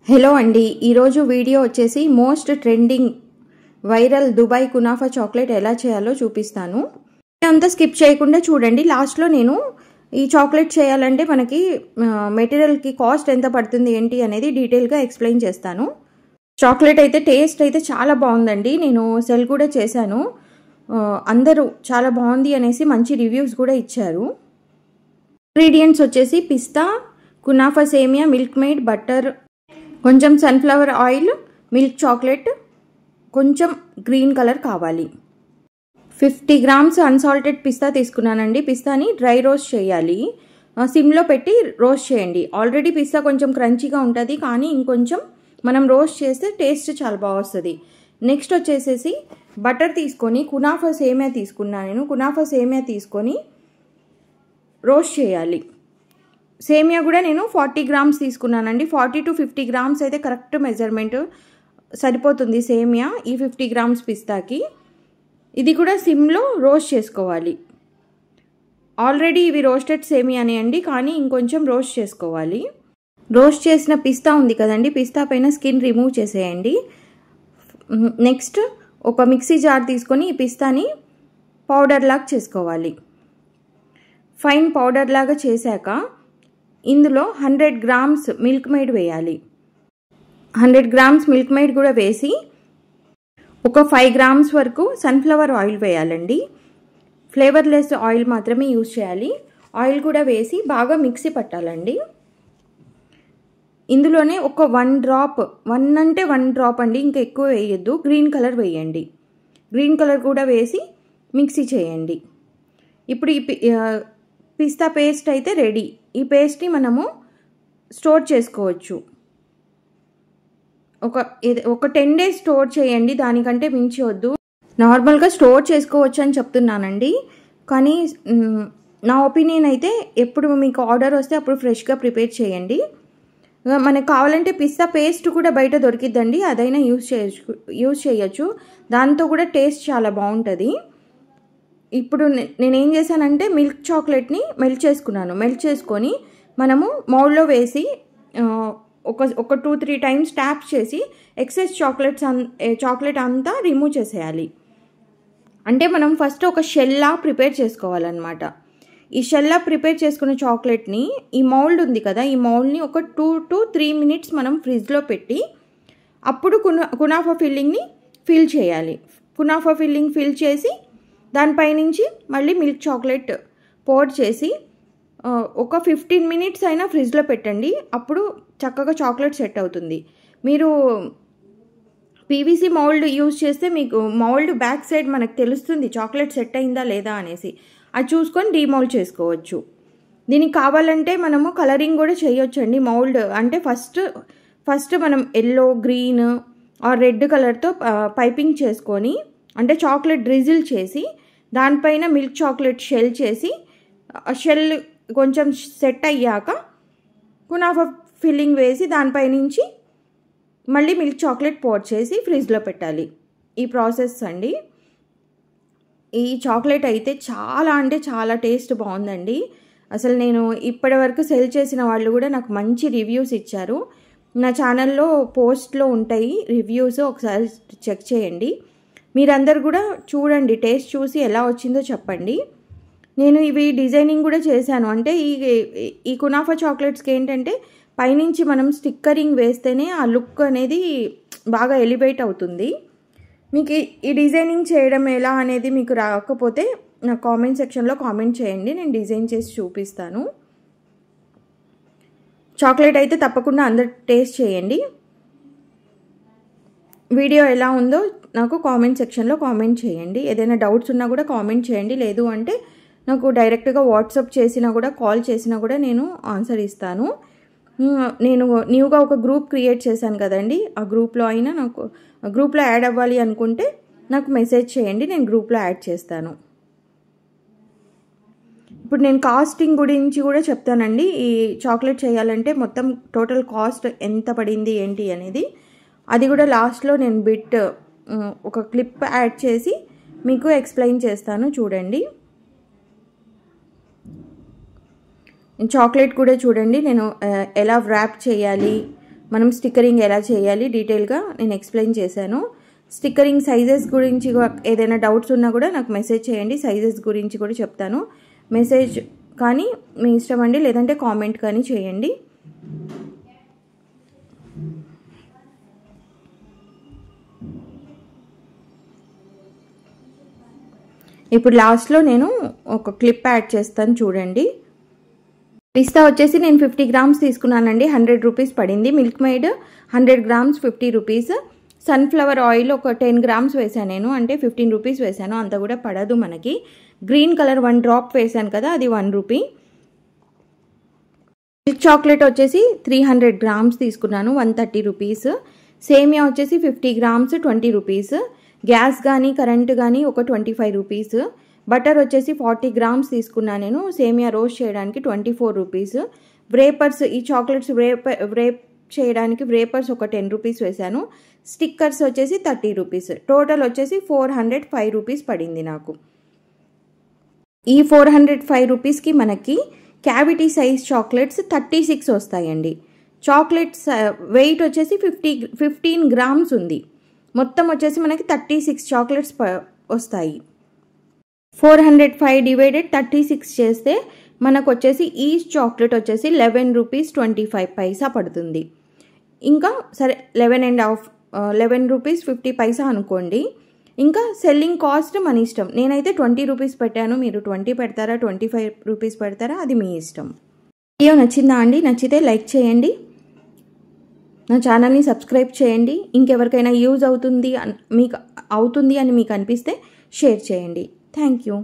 Hello అండి, ఈరోజు video వచ్చేసి most trending viral Dubai kunafa chocolate ఎలా చేయాలో చూపిస్తాను. అంతా స్కిప్ చేయకుండా చూడండి. లాస్ట్లో నేను ఈ చాక్లెట్ చేయాలంటే మనకి మెటీరియల్కి కాస్ట్ ఎంత పడుతుంది ఏంటి అనేది డీటెయిల్గా ఎక్స్ప్లెయిన్ చేస్తాను. చాక్లెట్ అయితే టేస్ట్ అయితే చాలా బాగుందండి. నేను సెల్ కూడా చేశాను. అందరూ చాలా బాగుంది అనేసి మంచి రివ్యూస్ కూడా ఇచ్చారు. ఇంగ్రీడియంట్స్ వచ్చేసి పిస్తా, కునాఫా సేమియా, మిల్క్ మేడ్, బటర్, కొంచెం సన్ఫ్లవర్ ఆయిల్, మిల్క్ చాక్లెట్, కొంచెం గ్రీన్ కలర్ కావాలి. 50 గ్రామ్స్ అన్సాల్టెడ్ పిస్తా తీసుకున్నానండి. పిస్తాని డ్రై రోస్ట్ చేయాలి. సిమ్లో పెట్టి రోస్ట్ చేయండి. ఆల్రెడీ పిస్తా కొంచెం క్రంచీగా ఉంటుంది, కానీ ఇంకొంచెం మనం రోస్ట్ చేస్తే టేస్ట్ చాలా బాగా వస్తుంది. నెక్స్ట్ వచ్చేసేసి బటర్ తీసుకొని కునాఫా సేమియా తీసుకున్నాను. నేను కునాఫా సేమియా తీసుకొని రోస్ట్ చేయాలి. సేమియా కూడా నేను 40 గ్రామ్స్ తీసుకున్నానండి. 40 to 50 గ్రామ్స్ అయితే కరెక్ట్ మెజర్మెంట్ సరిపోతుంది సేమియా ఈ 50 గ్రామ్స్ పిస్తాకి. ఇది కూడా సిమ్లో రోస్ట్ చేసుకోవాలి. ఆల్రెడీ ఇవి రోస్టెడ్ సేమియానే అండి, కానీ ఇంకొంచెం రోస్ట్ చేసుకోవాలి. రోస్ట్ చేసిన పిస్తా ఉంది కదండి, పిస్తా పైన స్కిన్ రిమూవ్ చేసేయండి. నెక్స్ట్ ఒక మిక్సీ జార్ తీసుకొని ఈ పిస్తాని పౌడర్ లాగా చేసుకోవాలి. ఫైన్ పౌడర్ లాగా చేశాక ఇందులో 100 గ్రామ్స్ మిల్క్ మేడ్ వేయాలి. 100 గ్రామ్స్ మిల్క్ మేడ్ కూడా వేసి ఒక 5 గ్రామ్స్ వరకు సన్ఫ్లవర్ ఆయిల్ వేయాలండి. ఫ్లేవర్లెస్ ఆయిల్ మాత్రమే యూజ్ చేయాలి. ఆయిల్ కూడా వేసి బాగా మిక్సీ పట్టాలండి. ఇందులోనే ఒక 1 డ్రాప్, 1 డ్రాప్ అండి, ఇంకా ఎక్కువ వేయొద్దు, గ్రీన్ కలర్ వేయండి. గ్రీన్ కలర్ కూడా వేసి మిక్సీ చేయండి. ఇప్పుడు ఈ పిస్తా పేస్ట్ అయితే రెడీ. ఈ పేస్ట్ని మనము స్టోర్ చేసుకోవచ్చు. ఒక 10 days స్టోర్ చేయండి, దానికంటే మించి వద్దు. నార్మల్గా స్టోర్ చేసుకోవచ్చు అని చెప్తున్నానండి, కానీ నా ఒపీనియన్ అయితే ఎప్పుడు మీకు ఆర్డర్ వస్తే అప్పుడు ఫ్రెష్గా ప్రిపేర్ చేయండి. మనకు కావాలంటే పిస్తా పేస్ట్ కూడా బయట దొరికిద్దండి, అదైనా యూజ్ చేయొచ్చు. దాంతో కూడా టేస్ట్ చాలా బాగుంటుంది. ఇప్పుడు నేనేం చేశానంటే మిల్క్ చాక్లెట్ని మెల్ట్ చేసుకున్నాను. మెల్ట్ చేసుకొని మనము మౌల్డ్లో వేసి ఒక 2-3 టైమ్స్ ట్యాప్ చేసి ఎక్సెస్ చాక్లెట్ అంతా రిమూవ్ చేసేయాలి. అంటే మనం ఫస్ట్ ఒక షెల్లా ప్రిపేర్ చేసుకోవాలన్నమాట. ఈ షెల్లా ప్రిపేర్ చేసుకున్న చాక్లెట్ని ఈ మౌల్డ్ ఉంది కదా, ఈ మౌల్డ్ని ఒక 2 to 3 minutes మనం ఫ్రిడ్జ్లో పెట్టి అప్పుడు కునాఫా ఫిల్లింగ్ని ఫిల్ చేయాలి. కునాఫా ఫిల్లింగ్ ఫిల్ చేసి దానిపైనుంచి మళ్ళీ మిల్క్ చాక్లెట్ పోర్ చేసి ఒక 15 minutes అయినా ఫ్రిడ్జ్లో పెట్టండి. అప్పుడు చక్కగా చాక్లెట్ సెట్ అవుతుంది. మీరు పీవీసీ మౌల్డ్ యూజ్ చేస్తే మీకు మౌల్డ్ బ్యాక్ సైడ్ మనకు తెలుస్తుంది చాక్లెట్ సెట్ అయిందా లేదా అనేసి. అది చూసుకొని డీమౌల్డ్ చేసుకోవచ్చు. దీనికి కావాలంటే మనము కలరింగ్ కూడా చేయొచ్చండి. మౌల్డ్ అంటే ఫస్ట్ మనం ఎల్లో, గ్రీన్ ఆర్ రెడ్ కలర్తో పైపింగ్ చేసుకొని, అంటే చాక్లెట్ డ్రిజిల్ చేసి దానిపైన మిల్క్ చాక్లెట్ షెల్ చేసి, షెల్ కొంచెం సెట్ అయ్యాక కునాఫా ఫిల్లింగ్ వేసి దానిపై నుంచి మళ్ళీ మిల్క్ చాక్లెట్ పోర్ చేసి ఫ్రిడ్జ్లో పెట్టాలి. ఈ ప్రాసెస్ అండి. ఈ చాక్లెట్ అయితే చాలా అంటే చాలా టేస్ట్ బాగుందండి. అసలు నేను ఇప్పటి వరకు సెల్ చేసిన వాళ్ళు కూడా నాకు మంచి రివ్యూస్ ఇచ్చారు. నా ఛానల్లో పోస్ట్లో ఉంటాయి రివ్యూస్, ఒకసారి చెక్ చేయండి. మీరందరూ కూడా చూడండి, టేస్ట్ చూసి ఎలా వచ్చిందో చెప్పండి. నేను ఇవి డిజైనింగ్ కూడా చేశాను. అంటే ఈ కునాఫా చాక్లెట్స్కి ఏంటంటే పైనుంచి మనం స్టిక్కరింగ్ వేస్తేనే ఆ లుక్ అనేది బాగా ఎలివేట్ అవుతుంది. మీకు ఈ డిజైనింగ్ చేయడం ఎలా అనేది మీకు రాకపోతే నా కామెంట్ సెక్షన్లో కామెంట్ చేయండి, నేను డిజైన్ చేసి చూపిస్తాను. చాక్లెట్ అయితే తప్పకుండా అందరు టేస్ట్ చేయండి. వీడియో ఎలా ఉందో నాకు కామెంట్ సెక్షన్లో కామెంట్ చేయండి. ఏదైనా డౌట్స్ ఉన్నా కూడా కామెంట్ చేయండి. లేదు అంటే నాకు డైరెక్ట్గా వాట్సాప్ చేసినా కూడా, కాల్ చేసినా కూడా నేను ఆన్సర్ ఇస్తాను. నేను న్యూగా ఒక గ్రూప్ క్రియేట్ చేశాను కదండి, ఆ గ్రూప్లో అయినా నాకు గ్రూప్లో యాడ్ అవ్వాలి అనుకుంటే నాకు మెసేజ్ చేయండి, నేను గ్రూప్లో యాడ్ చేస్తాను. ఇప్పుడు నేను కాస్టింగ్ గురించి కూడా చెప్తానండి. ఈ చాక్లెట్ చేయాలంటే మొత్తం టోటల్ కాస్ట్ ఎంత పడింది ఏంటి అనేది, అది కూడా లాస్ట్లో నేను ఒక క్లిప్ యాడ్ చేసి మీకు ఎక్స్ప్లెయిన్ చేస్తాను, చూడండి. చాక్లెట్ కూడా చూడండి నేను ఎలా వ్రాప్ చేయాలి, మనం స్టిక్కరింగ్ ఎలా చేయాలి డీటెయిల్గా నేను ఎక్స్ప్లెయిన్ చేశాను. స్టిక్కరింగ్ సైజెస్ గురించి ఏదైనా డౌట్స్ ఉన్నా కూడా నాకు మెసేజ్ చేయండి. సైజెస్ గురించి కూడా చెప్తాను. మెసేజ్ కానీ మీ ఇష్టం అండి, లేదంటే కామెంట్ కానీ చేయండి. ఇప్పుడు లాస్ట్లో నేను ఒక క్లిప్ యాడ్ చేస్తాను చూడండి. పిస్తా వచ్చేసి నేను 50 గ్రామ్స్ తీసుకున్నానండి. 100 రూపీస్ పడింది. Milk made 100 grams 50 rupees. Sunflower oil ఒక 10 గ్రామ్స్ వేసాను నేను, అంటే 15 రూపీస్ వేసాను. అంత కూడా పడదు మనకి. గ్రీన్ కలర్ 1 డ్రాప్ వేసాను కదా, అది 1 రూపీ. మిల్క్ చాక్లెట్ వచ్చేసి 300 గ్రామ్స్ తీసుకున్నాను, 130 రూపీస్. సేమియా వచ్చేసి 50 గ్రామ్స్ 20 రూపీస్. గ్యాస్ కానీ కరెంట్ కానీ ఒక 25 రూపీస్. బటర్ వచ్చేసి 40 గ్రామ్స్ తీసుకున్నాను నేను, సేమియా రోస్ట్ చేయడానికి 24 రూపీస్. వ్రేపర్స్, ఈ చాక్లెట్స్ వ్రేప్ చేయడానికి వ్రేపర్స్ ఒక 10 రూపీస్ వేసాను. స్టిక్కర్స్ వచ్చేసి 30 రూపీస్. టోటల్ వచ్చేసి 405 రూపీస్ పడింది నాకు. ఈ 405 రూపీస్కి మనకి క్యావిటీ సైజ్ చాక్లెట్స్ 36 వస్తాయండి. చాక్లెట్స్ వెయిట్ వచ్చేసి 15 గ్రామ్స్ ఉంది. మొత్తం వచ్చేసి మనకి 36 చాక్లెట్స్ వస్తాయి. 405 డివైడెడ్ 36 చేస్తే మనకు వచ్చేసి ఈచ్ చాక్లెట్ వచ్చేసి 11 రూపీస్ 25 పైసా పడుతుంది. ఇంకా సరే 11 రూపీస్ 50 పైసా అనుకోండి. ఇంకా సెల్లింగ్ కాస్ట్ మన ఇష్టం. నేనైతే 20 రూపీస్ పెట్టాను. మీరు 20 పెడతారా 25 రూపీస్ పెడతారా అది మీ ఇష్టం. వీడియో నచ్చిందా అండి? నచ్చితే లైక్ చేయండి, నా ఛానల్ని సబ్స్క్రైబ్ చేయండి. ఇంకెవరికైనా యూజ్ అవుతుంది అని మీకు అనిపిస్తే షేర్ చేయండి. Thank you.